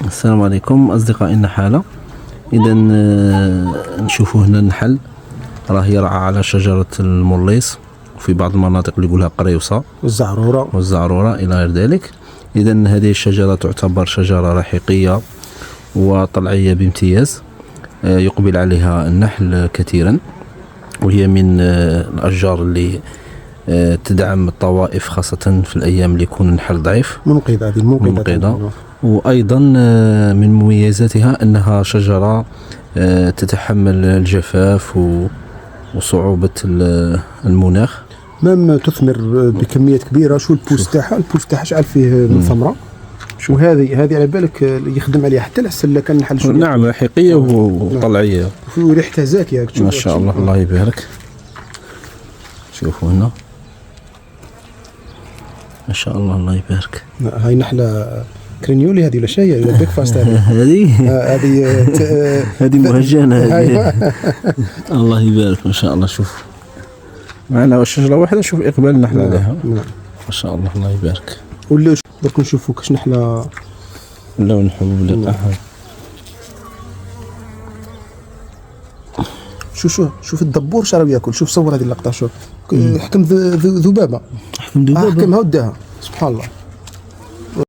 السلام عليكم أصدقائي النحالة. إذا نشوفوا هنا النحل راه يرعى على شجرة الموليس، وفي بعض المناطق اللي يقولها قريوسة والزعرورة إلى غير ذلك. إذا هذه الشجرة تعتبر شجرة رحيقية وطلعية بامتياز، يقبل عليها النحل كثيرا، وهي من الأشجار اللي تدعم الطوائف، خاصة في الأيام اللي يكون النحل ضعيف، منقذة. وأيضا من مميزاتها أنها شجرة تتحمل الجفاف وصعوبة المناخ، مام تثمر بكميات كبيرة. شو البوس تاعها؟ البوس تاعها شعل فيه من ثمرة. شو هذه على بالك يخدم عليها حتى العسل كان نحل شو. نعم، رحيقية وطلعية وريحتها زاكية ما شاء الله. الله يبارك. شوفوا هنا ما شاء الله، الله يبارك. هاي نحلة كرينيولي هذه ولا شيء ولا بيك فاست هذه مهجنة هذه. الله يبارك ما شاء الله. شوف معنا شجرة واحدة، شوف إقبال النحل عليها ما شاء الله. الله يبارك. ولا درك نشوفوا كاش نحلة لون حبوب اللقاح. شوف الدبور شرب ياكل. شوف صور هذه اللقطة. شوف حكم ذبابة، حكمها وداها سبحان الله.